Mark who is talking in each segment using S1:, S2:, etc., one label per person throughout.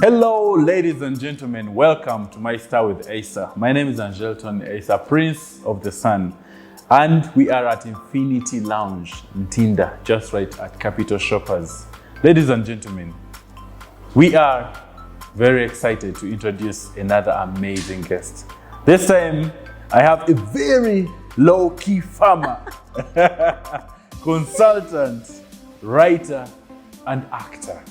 S1: Hello, ladies and gentlemen. Welcome to My Star with Asa. My name is Angelton Asa, Prince of the Sun. And we are at Infinity Lounge in Tinda, just right at Capital Shoppers. Ladies and gentlemen, we are very excited to introduce another amazing guest. This time, I have a very low-key farmer, consultant, writer, and actor.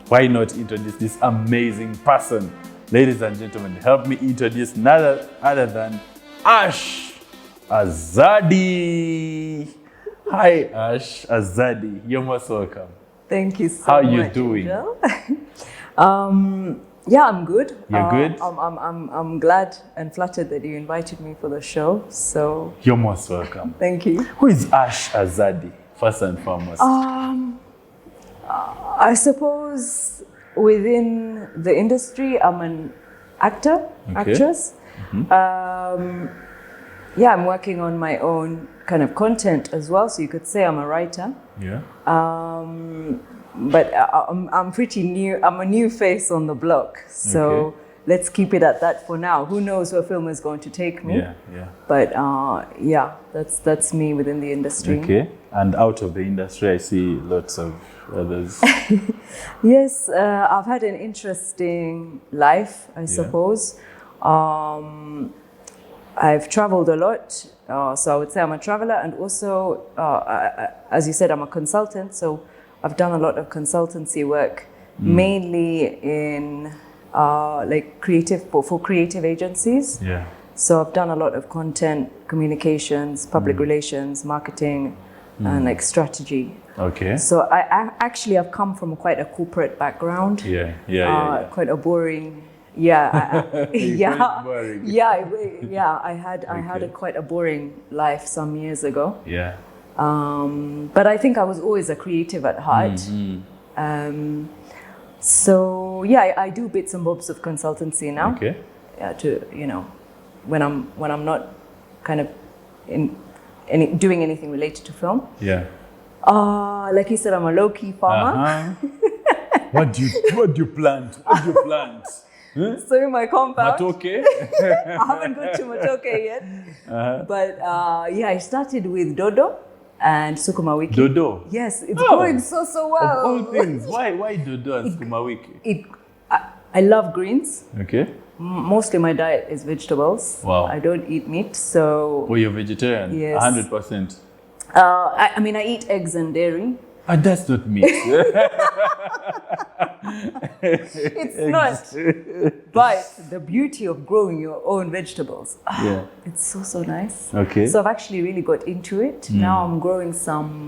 S1: Why not introduce this amazing person? Ladies and gentlemen, help me introduce none other than Ash Azadi. Hi, Ash Azadi. You're most welcome.
S2: Thank you so much.
S1: How are you doing?
S2: Yeah, I'm good.
S1: You're good?
S2: I'm glad and flattered that you invited me for the show. So
S1: you're most welcome.
S2: Thank you.
S1: Who is Ash Azadi, first and foremost?
S2: I suppose within the industry, I'm an actor, actress. Mm-hmm. Yeah, I'm working on my own kind of content as well. So you could say I'm a writer.
S1: Yeah.
S2: But I'm pretty new. I'm a new face on the block. So let's keep it at that for now. Who knows where film is going to take me?
S1: Yeah, yeah.
S2: But yeah, that's me within the industry.
S1: Okay. And out of the industry, I see lots of others.
S2: Yes, I've had an interesting life, I suppose. I've traveled a lot, so I would say I'm a traveler, and also, as you said, I'm a consultant. So I've done a lot of consultancy work, mainly in like for creative agencies.
S1: Yeah.
S2: So I've done a lot of content, communications, public relations, marketing, and like strategy.
S1: Okay.
S2: So I actually have come from quite a corporate background.
S1: Yeah.
S2: Quite a boring. Yeah.
S1: Boring.
S2: Yeah. I had quite a boring life some years ago.
S1: Yeah.
S2: But I think I was always a creative at heart. So yeah, I do bits and bobs of consultancy now.
S1: Okay.
S2: To when I'm not kind of doing anything related to film.
S1: Yeah.
S2: Like you said, I'm a low-key farmer.
S1: What do you plant?
S2: So in my compound.
S1: Matoke?
S2: I haven't got to Matoke yet. But yeah, I started with dodo and sukuma wiki.
S1: Dodo?
S2: Yes, it's going so well.
S1: Of all things, why dodo and sukuma wiki?
S2: I love greens.
S1: Okay.
S2: Mostly my diet is vegetables.
S1: Wow.
S2: I don't eat meat, so...
S1: Well, you're vegetarian?
S2: Yes.
S1: 100%.
S2: I mean, I eat eggs and dairy.
S1: That's not meat.
S2: It's not. But the beauty of growing your own vegetables, it's so nice.
S1: Okay.
S2: So I've actually really got into it. Now I'm growing some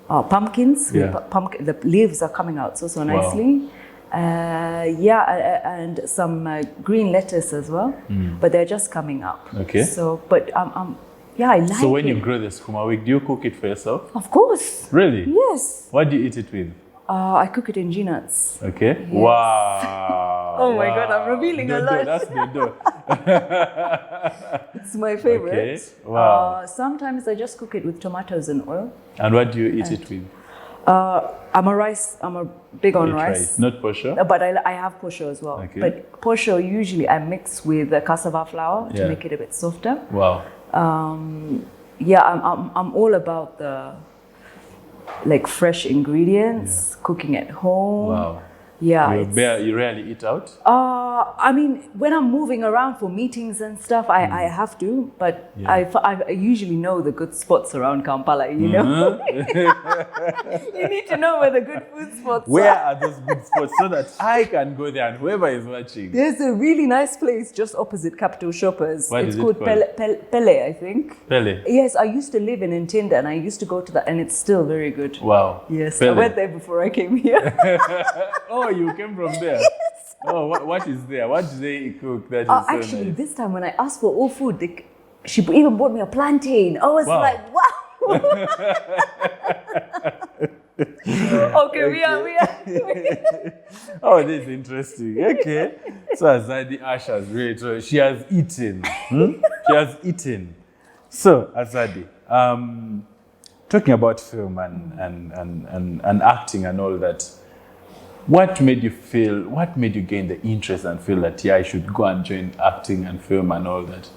S2: pumpkins.
S1: Yeah.
S2: The leaves are coming out so nicely. And some green lettuce as well. But they're just coming up.
S1: Okay.
S2: So, but I like it.
S1: So when you grow the sukuma wiki, do you cook it for yourself?
S2: Of course.
S1: Really?
S2: Yes.
S1: What do you eat it with?
S2: I cook it in G-nuts.
S1: Okay.
S2: Yes.
S1: Wow.
S2: Oh my God, I'm revealing a lot.
S1: That's dodo.
S2: It's my favorite.
S1: Okay. Wow.
S2: Sometimes I just cook it with tomatoes and oil.
S1: And what do you eat it with?
S2: I'm a big on rice.
S1: Not posho?
S2: But I have posho as well.
S1: Okay.
S2: But posho usually I mix with the cassava flour to make it a bit softer.
S1: Wow.
S2: Yeah, I'm all about the like fresh ingredients, cooking at home.
S1: Wow.
S2: Yeah.
S1: You rarely eat out?
S2: I mean, when I'm moving around for meetings and stuff, I have to, but I usually know the good spots around Kampala, you know? You need to know where the good food spots
S1: Where
S2: are.
S1: are those good spots so that I can go there and whoever is watching?
S2: There's a really nice place just opposite Capital Shoppers.
S1: It's
S2: called Pele, I think.
S1: Pele?
S2: Yes, I used to live in Ntinda and I used to go to that, and it's still very good.
S1: Wow.
S2: Yes,
S1: Pele.
S2: I went there before I came here.
S1: Oh, you came from there? Yes. Oh, what is there? What do they cook that is so
S2: actually,
S1: nice?
S2: this time when I asked for all food, she even bought me a plantain. I was like, wow. Okay, we are.
S1: Oh, this is interesting. Okay. So Azadi Ash has really, she has eaten. She has eaten. So, Azadi, talking about film and acting and all that, What made you gain the interest and feel that, yeah, I should go and join acting and film and all that?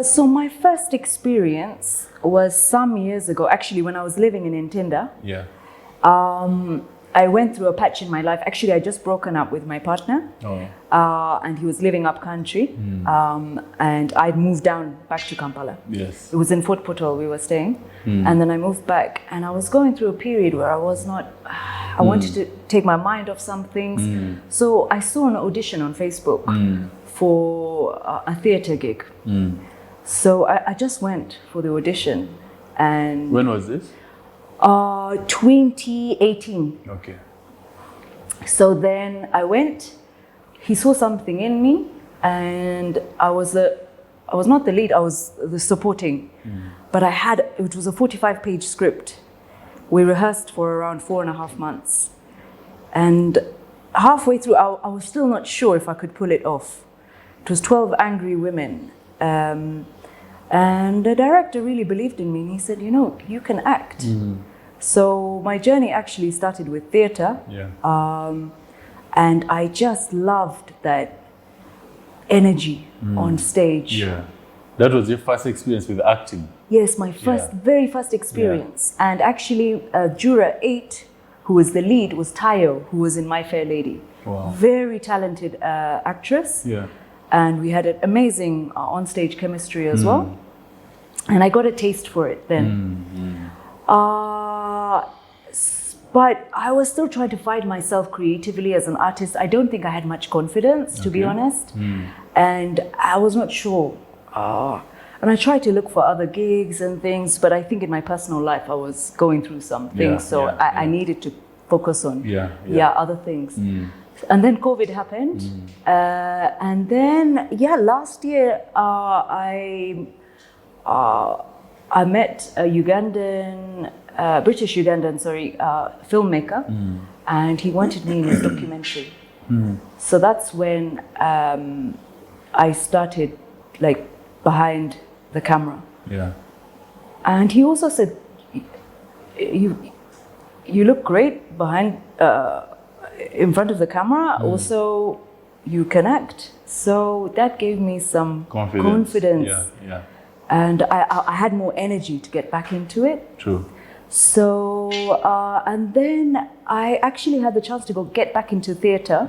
S2: So my first experience was some years ago, actually, when I was living in Ntinda.
S1: Yeah.
S2: I went through a patch in my life. Actually, I just broken up with my partner.
S1: Oh.
S2: And he was living up country. And I'd moved down back to Kampala.
S1: Yes.
S2: It was in Fort Portal we were staying. And then I moved back, and I was going through a period where I was not, I wanted to take my mind off some things. So I saw an audition on Facebook for a theater gig. So I just went for the audition. And
S1: when was this?
S2: 2018.
S1: Okay.
S2: So then I went, he saw something in me, and I was not the lead, I was the supporting. But it was a 45-page script. We rehearsed for around 4.5 months. And halfway through, I was still not sure if I could pull it off. It was 12 angry women. And the director really believed in me, and he said, you know, you can act. So my journey actually started with theater.
S1: Yeah.
S2: And I just loved that energy on stage.
S1: Yeah. That was your first experience with acting?
S2: Yes, my very first experience. Yeah. And actually, Juror 8, who was the lead, was Tayo, who was in My Fair Lady.
S1: Wow. Very
S2: talented actress.
S1: Yeah.
S2: And we had an amazing on-stage chemistry as well. And I got a taste for it then. But I was still trying to find myself creatively as an artist. I don't think I had much confidence, to be honest. And I was not sure. And I tried to look for other gigs and things, but I think in my personal life I was going through some things, I needed to focus on other things. And then COVID happened, and then last year I met a British Ugandan filmmaker, and he wanted me in his documentary. So that's when I started behind the camera. Yeah. And he also said, you look great behind in front of the camera, also you can act. So that gave me some confidence. Yeah. And I had more energy to get back into it. True. So, and then I actually had the chance to get back into theater.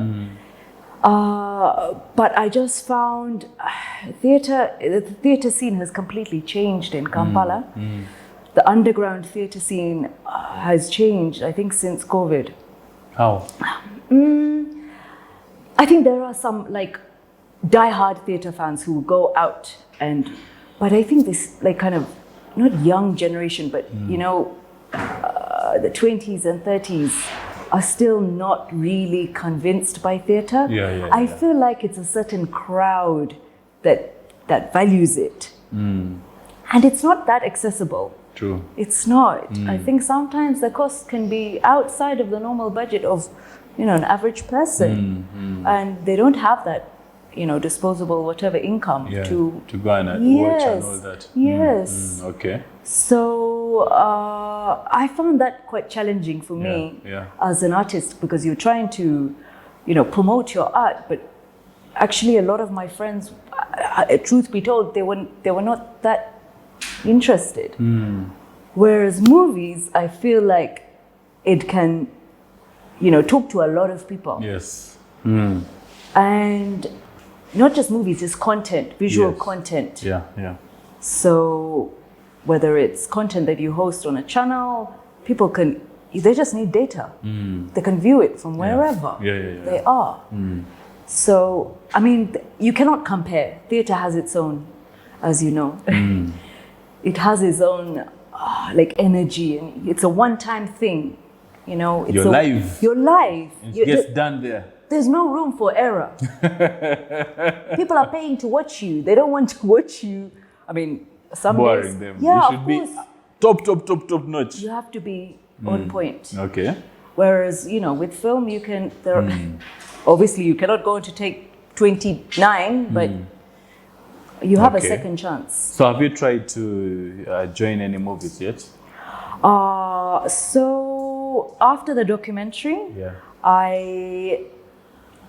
S2: But I just found the theater scene has completely changed in Kampala. The underground theater scene has changed, I think, since COVID. How? I think there are some die-hard theater fans who go out but I think this kind of, not young generation, but the 20s and 30s are still not really convinced by theater. I feel like it's a certain crowd that values it. And it's not that accessible. True. It's not. I think sometimes the cost can be outside of the normal budget of, an average person. And they don't have that, disposable whatever income to go and watch and all that. Yes. Okay. So I found that quite challenging for me as an artist, because you're trying to, promote your art, but actually a lot of my friends, truth be told, they were not that interested. Whereas movies, I feel like it can, talk to a lot of people. Yes. And not just movies, it's content, visual content. Yeah. So whether it's content that you host on a channel, they just need data. They can view it from wherever they are. So, I mean, you cannot compare. Theater has its own, as you know. It has its own energy, and it's a one-time thing. It's You're live. It gets done there. There's no room for error. People are paying to watch you. They don't want to watch you. I mean, some days, them. You should be top notch. You have to be on point. Okay. Whereas, with film, you can. Obviously, you cannot go to take 29, but you have a second chance. So, have you tried to join any movies yet? So So after the documentary,
S1: Yeah.
S2: I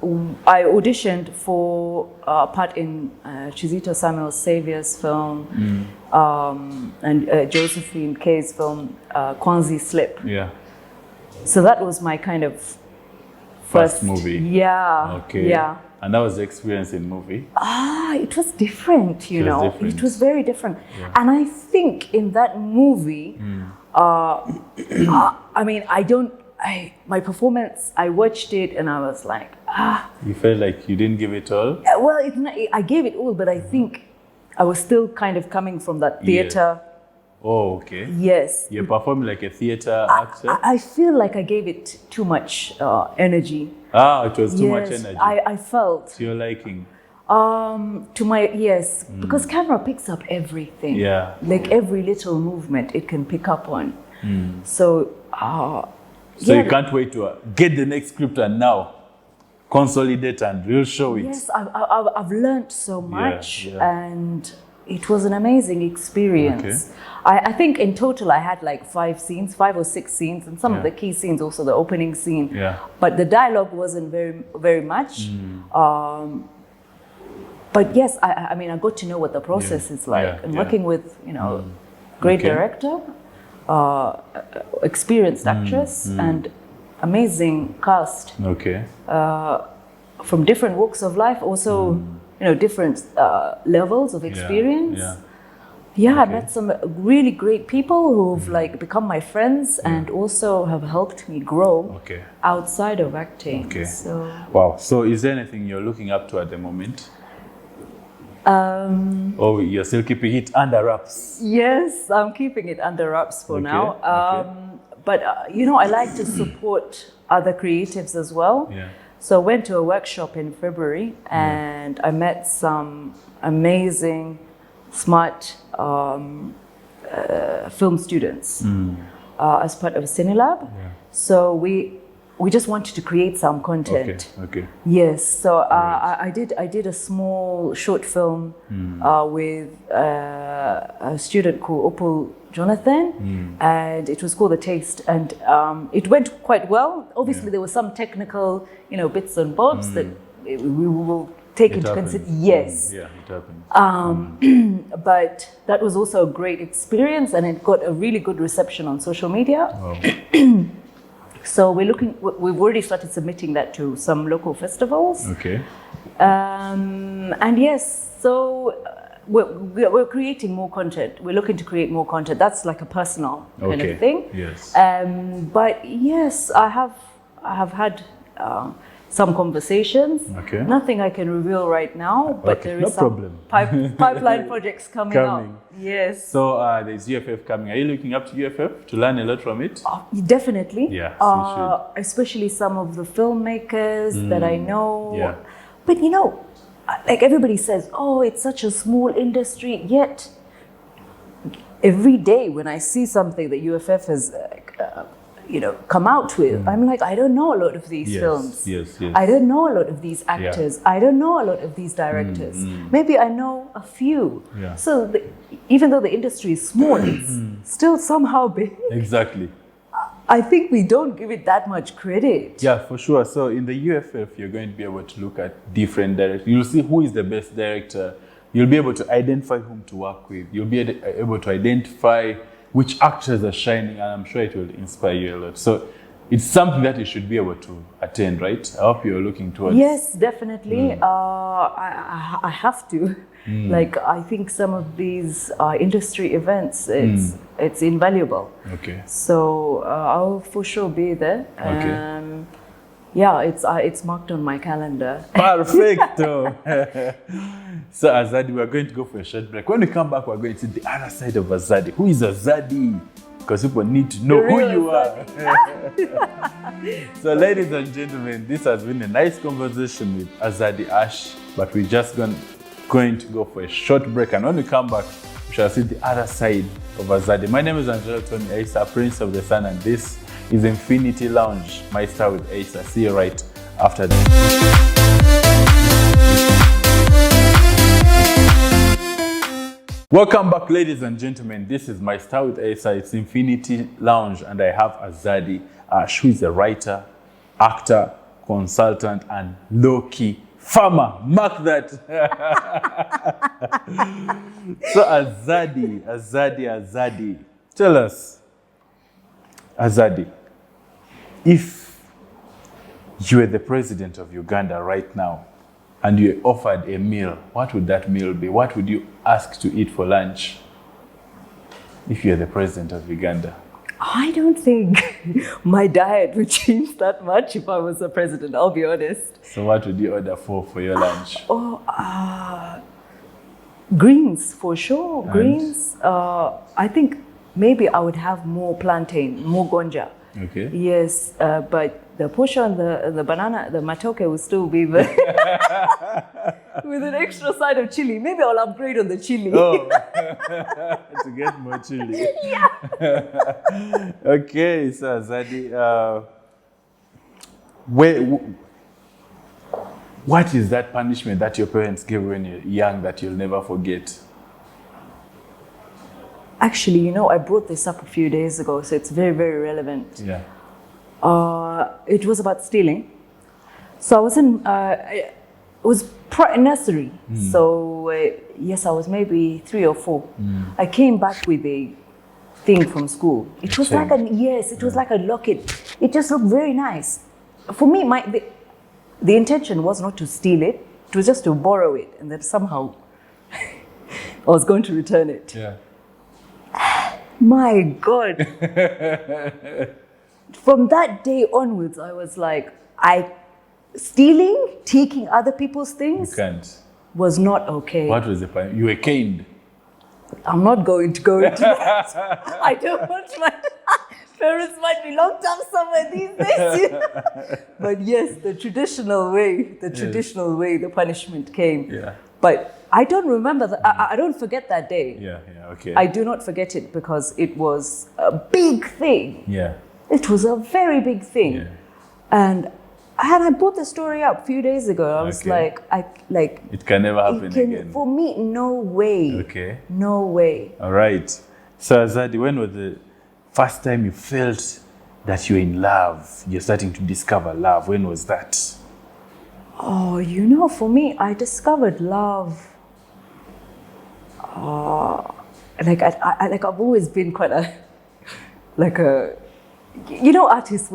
S2: auditioned for a part in Chizito Samuel Saviour's film and Josephine Kay's film, Kwanzi Slip.
S1: Yeah.
S2: So that was my kind of
S1: First movie.
S2: Yeah.
S1: Okay.
S2: Yeah.
S1: And that was the experience in movie.
S2: It was different, you know.
S1: Different.
S2: It was very different.
S1: Yeah.
S2: And I think in that movie, I mean, my performance, I watched it and I was like,
S1: You felt like you didn't give it all?
S2: well, it's not, I gave it all, but I think I was still kind of coming from that theater.
S1: Oh, okay.
S2: Yes.
S1: You're performing like a theater actor?
S2: I feel like I gave it too much energy.
S1: It was too much
S2: Yes,
S1: energy.
S2: I felt.
S1: To your liking?
S2: Because camera picks up everything.
S1: Yeah.
S2: Like every little movement it can pick up on. So,
S1: So you can't wait to get the next script and now consolidate and we'll show it.
S2: Yes, I've learned so much,
S1: yeah.
S2: and it was an amazing experience.
S1: Okay.
S2: I think in total I had like 5 or 6 scenes, and some of the key scenes, also the opening scene.
S1: Yeah.
S2: But the dialogue wasn't very much. But yes, I mean, I got to know what the process is like, and working with, you know, great director, experienced actress, and amazing cast.
S1: Okay.
S2: From different walks of life, also, you know, different levels of experience. I met some really great people who've like become my friends and also have helped me grow outside of acting.
S1: Okay.
S2: So,
S1: wow. So is there anything you're looking up to at the moment? Or you're still keeping it under wraps?
S2: yes, I'm keeping it under wraps for now. But, you know, I like to support other creatives as well.
S1: Yeah.
S2: So I went to a workshop in February and I met some amazing, smart film students as part of Cinelab. So we just wanted to create some content.
S1: Okay.
S2: Yes. So I did a small short film with a student called Opal Jonathan, and it was called The Taste, and it went quite well. Obviously, there were some technical, you know, bits and bobs that we will take into consideration. Yes.
S1: Yeah, it happened.
S2: But that was also a great experience, and it got a really good reception on social media.
S1: Wow.
S2: So we've already started submitting that to some local festivals.
S1: Okay.
S2: And yes, so we're creating more content. We're looking to create more content. That's like a personal kind of thing.
S1: Yes.
S2: But yes, I have had some conversations.
S1: Okay.
S2: Nothing I can reveal right now, but there is some pipeline projects coming up. Yes.
S1: So there's UFF coming. Are you looking up to UFF to learn a lot from it?
S2: Definitely.
S1: Yeah, you should.
S2: Especially some of the filmmakers that I know.
S1: Yeah.
S2: But you know, like everybody says, oh, it's such a small industry. Yet every day when I see something that UFF has, you know, come out with, I'm like, I don't know a lot of these films.
S1: Yes.
S2: I don't know a lot of these actors. I don't know a lot of these directors. Maybe I know a few.
S1: Yeah.
S2: So even though the industry is small, it's still somehow big.
S1: Exactly.
S2: I think we don't give it that much credit.
S1: Yeah, for sure. So in the UFF, you're going to be able to look at different directors. You'll see who is the best director. You'll be able to identify whom to work with. You'll be able to identify which actors are shining, and I'm sure it will inspire you a lot. So it's something that you should be able to attend, right? I hope you're looking towards.
S2: Yes, definitely. I have to. Like, I think some of these industry events, it's invaluable.
S1: Okay.
S2: So I'll for sure be there.
S1: Okay.
S2: Yeah, it's marked on my calendar.
S1: Perfecto. So Azadi, we're going to go for a short break. When we come back, we're going to see the other side of Azadi. Who is Azadi? Because people need to know who you are. So ladies and gentlemen, this has been a nice conversation with Azadi Ash, but we're just going to go for a short break. And when we come back, we shall see the other side of Azadi. My name is Angelton Asa, Prince of the Sun, and this is Infinity Lounge, my star with Asa. See you right after this. Welcome back, ladies and gentlemen. This is My Star with Asa. It's Infinity Lounge, and I have Azadi. Who is a writer, actor, consultant, and low-key farmer. Mark that. So Azadi. Tell us, Azadi, if you were the president of Uganda right now, and you offered a meal, what would that meal be? What would you ask to eat for lunch if you're the president of Uganda?
S2: I don't think my diet would change that much if I was the president, I'll be honest.
S1: So what would you order for your lunch?
S2: Greens, for sure.
S1: And?
S2: Greens. I think maybe I would have more plantain, more gonja.
S1: Okay.
S2: Yes, but the portion, the banana, the matoke will still be there with an extra side of chili. Maybe I'll upgrade on the chili.
S1: Oh, to get more chili.
S2: Yeah.
S1: Okay, so Azadi, what is that punishment that your parents gave when you're young that you'll never forget?
S2: Actually, I brought this up a few days ago, so it's very, very relevant.
S1: Yeah.
S2: It was about stealing. So I was in, it was nursery. So yes, I was maybe 3 or 4. I came back with a thing from school. It was like it was like a locket. It just looked very nice. For me, the intention was not to steal it. It was just to borrow it, and then somehow I was going to return it.
S1: Yeah.
S2: My God. From that day onwards, I was like, stealing, taking other people's things
S1: You can't.
S2: was not okay.
S1: What was the point? You were caned.
S2: I'm not going to go into that. I don't want my parents might be locked up somewhere these days. But yes, the traditional way, the punishment came.
S1: Yeah.
S2: But I don't remember that. I don't forget that day.
S1: Yeah, okay.
S2: I do not forget it because it was a big thing.
S1: Yeah.
S2: It was a very big thing.
S1: Yeah.
S2: And I brought the story up a few days ago. I was like,
S1: it can never happen again.
S2: For me, no way.
S1: Okay.
S2: No way.
S1: All right. So Azadi, when was the first time you felt that you're in love? You're starting to discover love. When was that?
S2: Oh, for me, I discovered love. I've always been quite artists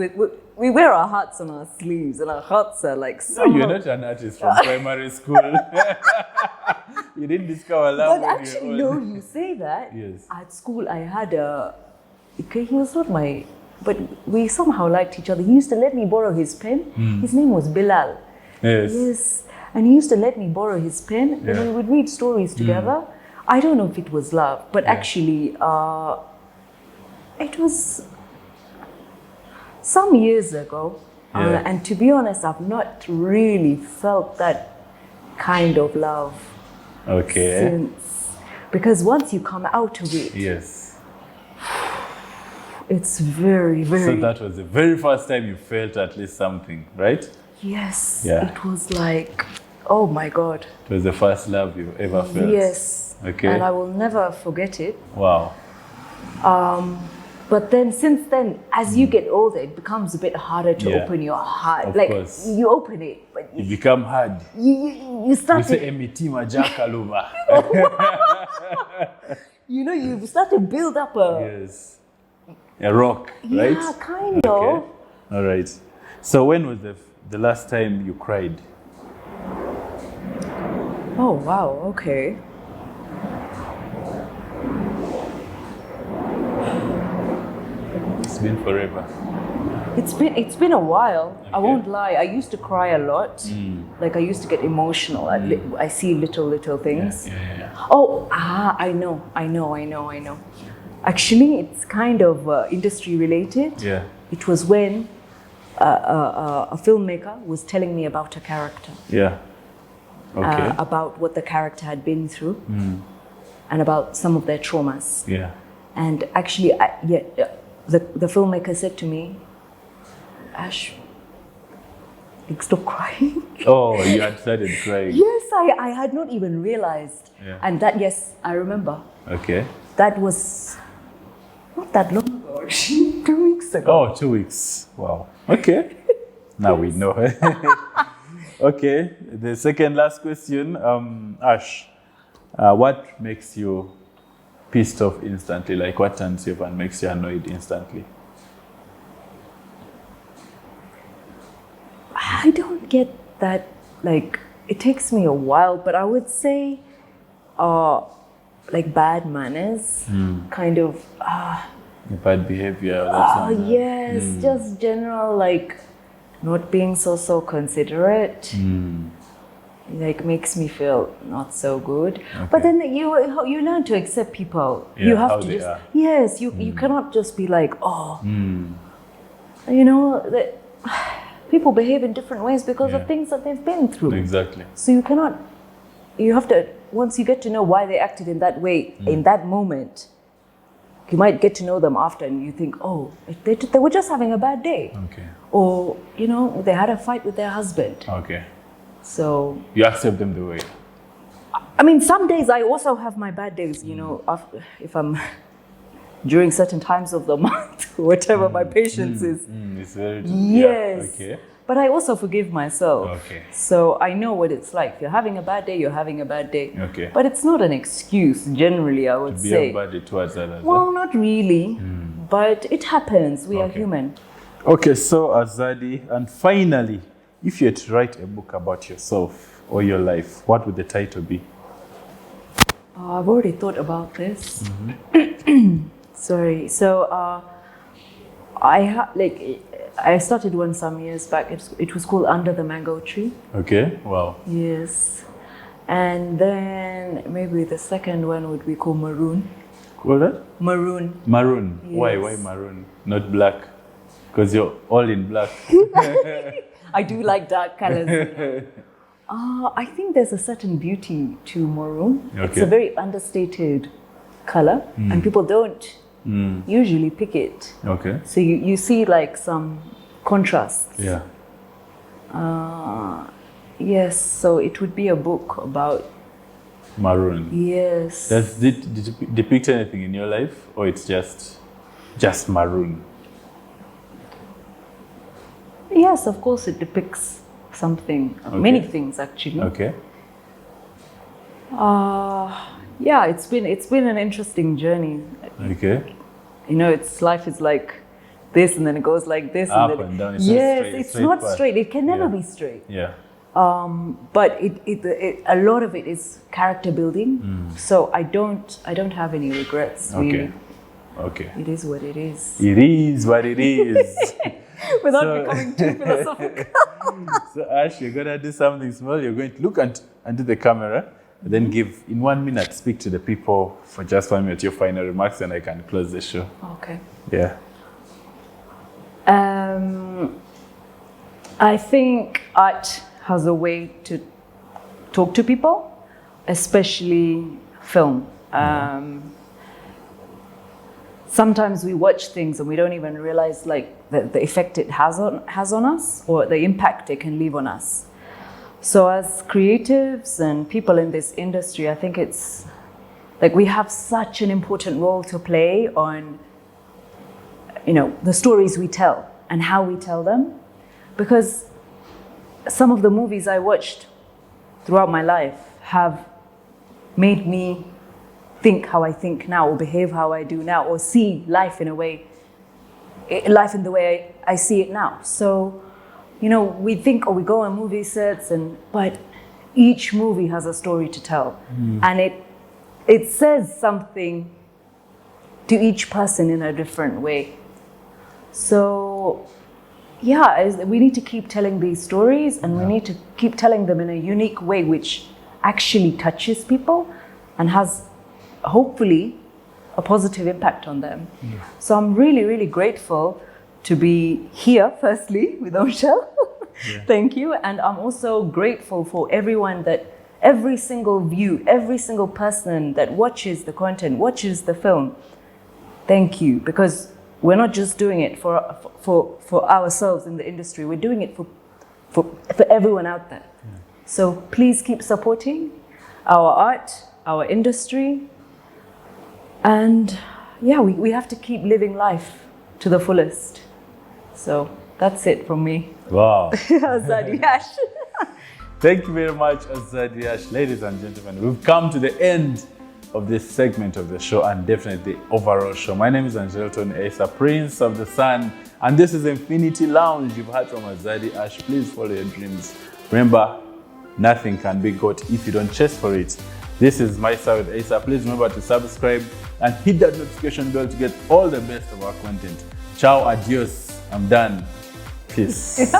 S2: we wear our hearts on our sleeves, and our hearts are like so.
S1: No, you're not an artist from primary school. You didn't discover love.
S2: But actually, no, you say that.
S1: Yes.
S2: At school, I had he was not but we somehow liked each other. He used to let me borrow his pen. His name was Bilal.
S1: Yes.
S2: Yes. And he used to let me borrow his pen, and we would read stories together. I don't know if it was love, but actually, it was some years ago. And to be honest, I've not really felt that kind of love since. Because once you come out of it,
S1: yes,
S2: it's very, very...
S1: So that was the very first time you felt at least something, right?
S2: Yes.
S1: Yeah.
S2: It was like, oh my God.
S1: It was the first love you ever felt?
S2: Yes.
S1: Okay.
S2: And I will never forget it.
S1: Wow.
S2: But then, since then, as you get older, it becomes a bit harder to open your heart.
S1: Of course.
S2: You open it, but
S1: you become hard.
S2: You start
S1: to say emitima jakaluba.
S2: You start to build up
S1: a rock, right?
S2: Yeah, kind of.
S1: All right. So when was the last time you cried?
S2: Oh wow. Okay.
S1: It's been forever.
S2: It's been a while.
S1: Okay.
S2: I won't lie. I used to cry a lot. Like I used to get emotional. I see little things.
S1: Yeah.
S2: Oh, I know. Actually, it's kind of industry related.
S1: Yeah.
S2: It was when a filmmaker was telling me about a character.
S1: Yeah. Okay.
S2: About what the character had been through, and about some of their traumas.
S1: Yeah.
S2: And actually, the filmmaker said to me, Ash, stop crying.
S1: Oh, you had started crying.
S2: Yes, I had not even realized.
S1: Yeah.
S2: And that, yes, I remember.
S1: Okay.
S2: That was not that long ago, actually, 2 weeks ago.
S1: Oh, 2 weeks. Wow. Okay. Now we know. Okay. The second last question. Ash, what makes you pissed off instantly? Like what turns you up and makes you annoyed instantly?
S2: I don't get that, like, it takes me a while, but I would say, like bad manners, kind of,
S1: Bad behavior. That's
S2: yes, just general, like, not being so considerate, like, makes me feel not so good. But then you learn to accept people.
S1: Yeah,
S2: you have
S1: how
S2: to
S1: they
S2: just,
S1: are.
S2: yes, you cannot just be like, you know, that people behave in different ways because of things that they've been through.
S1: Exactly.
S2: So you have to, once you get to know why they acted in that way, in that moment, you might get to know them after and you think, oh, they were just having a bad day.
S1: Okay.
S2: Or, you know, they had a fight with their husband.
S1: Okay.
S2: So,
S1: You accept them the way.
S2: I mean, some days I also have my bad days, you know, if I'm during certain times of the month, whatever my patience is.
S1: It's very
S2: Yes.
S1: Yeah. Okay.
S2: But I also forgive myself.
S1: Okay.
S2: So I know what it's like. If you're having a bad day, you're having a bad day.
S1: Okay.
S2: But it's not an excuse, generally, I would
S1: Be
S2: say.
S1: a body towards others.
S2: Well, not really. But it happens. We are human.
S1: Okay, so Azadi, and finally, if you had to write a book about yourself or your life, what would the title be?
S2: I've already thought about this. Sorry. So I started one some years back. It was called Under the Mango Tree.
S1: Okay, wow.
S2: Yes. And then maybe the second one would be called Maroon.
S1: What that?
S2: Maroon.
S1: Maroon.
S2: Yes.
S1: Why maroon? Not black? Because you're all in black.
S2: I do like dark colors. I think there's a certain beauty to maroon.
S1: Okay.
S2: It's a very understated color, and people don't usually pick it.
S1: Okay.
S2: So you see like some contrasts.
S1: Yeah.
S2: Yes, so it would be a book about,
S1: Maroon.
S2: yes.
S1: Does it depict anything in your life, or it's just maroon?
S2: Yes, of course it depicts something, many things actually.
S1: Okay.
S2: Yeah, it's been an interesting journey.
S1: Okay.
S2: You know, life is like this, and then it goes like this,
S1: Up
S2: and then
S1: and down. It's
S2: yes,
S1: not straight,
S2: it's
S1: straight
S2: not
S1: path.
S2: straight. It can never
S1: Yeah.
S2: be straight.
S1: Yeah.
S2: But a lot of it is character building. So I don't have any regrets. Really.
S1: Okay.
S2: It is what it is.
S1: It is what it is.
S2: Without becoming too philosophical.
S1: So Ash, you're gonna do something small. You're going to look into the camera, and then give in 1 minute. Speak to the people for just 1 minute. Your final remarks, and I can close the show.
S2: Okay.
S1: Yeah.
S2: I think art has a way to talk to people, especially film. Sometimes we watch things and we don't even realize like the effect it has on us, or the impact it can leave on us. So as creatives and people in this industry, I think it's like we have such an important role to play on, you know, the stories we tell and how we tell them. Because some of the movies I watched throughout my life have made me think how I think now, or behave how I do now, or see life in the way I see it now. So, you know, we think, we go on movie sets, but each movie has a story to tell, and it says something to each person in a different way. So, yeah, we need to keep telling these stories, and we need to keep telling them in a unique way, which actually touches people and has hopefully a positive impact on them. So I'm really, really grateful to be here, firstly, with Michelle. Thank you. And I'm also grateful for everyone every single view, every single person that watches the content, watches the film. Thank you, because we're not just doing it for ourselves in the industry. We're doing it for everyone out there. So please keep supporting our art, our industry, and yeah, we have to keep living life to the fullest. So that's it from me.
S1: Wow.
S2: Azadi.
S1: Thank you very much, Azadi. Ladies and gentlemen, we've come to the end of this segment of the show and definitely the overall show. My name is Angelton Asa, Prince of the Sun, and this is Infinity Lounge. You've heard from Azadi Ash. Please follow your dreams. Remember, nothing can be got if you don't chase for it. This is My Star with Asa. Please remember to subscribe and hit that notification bell to get all the best of our content. Ciao, adios. I'm done. Peace.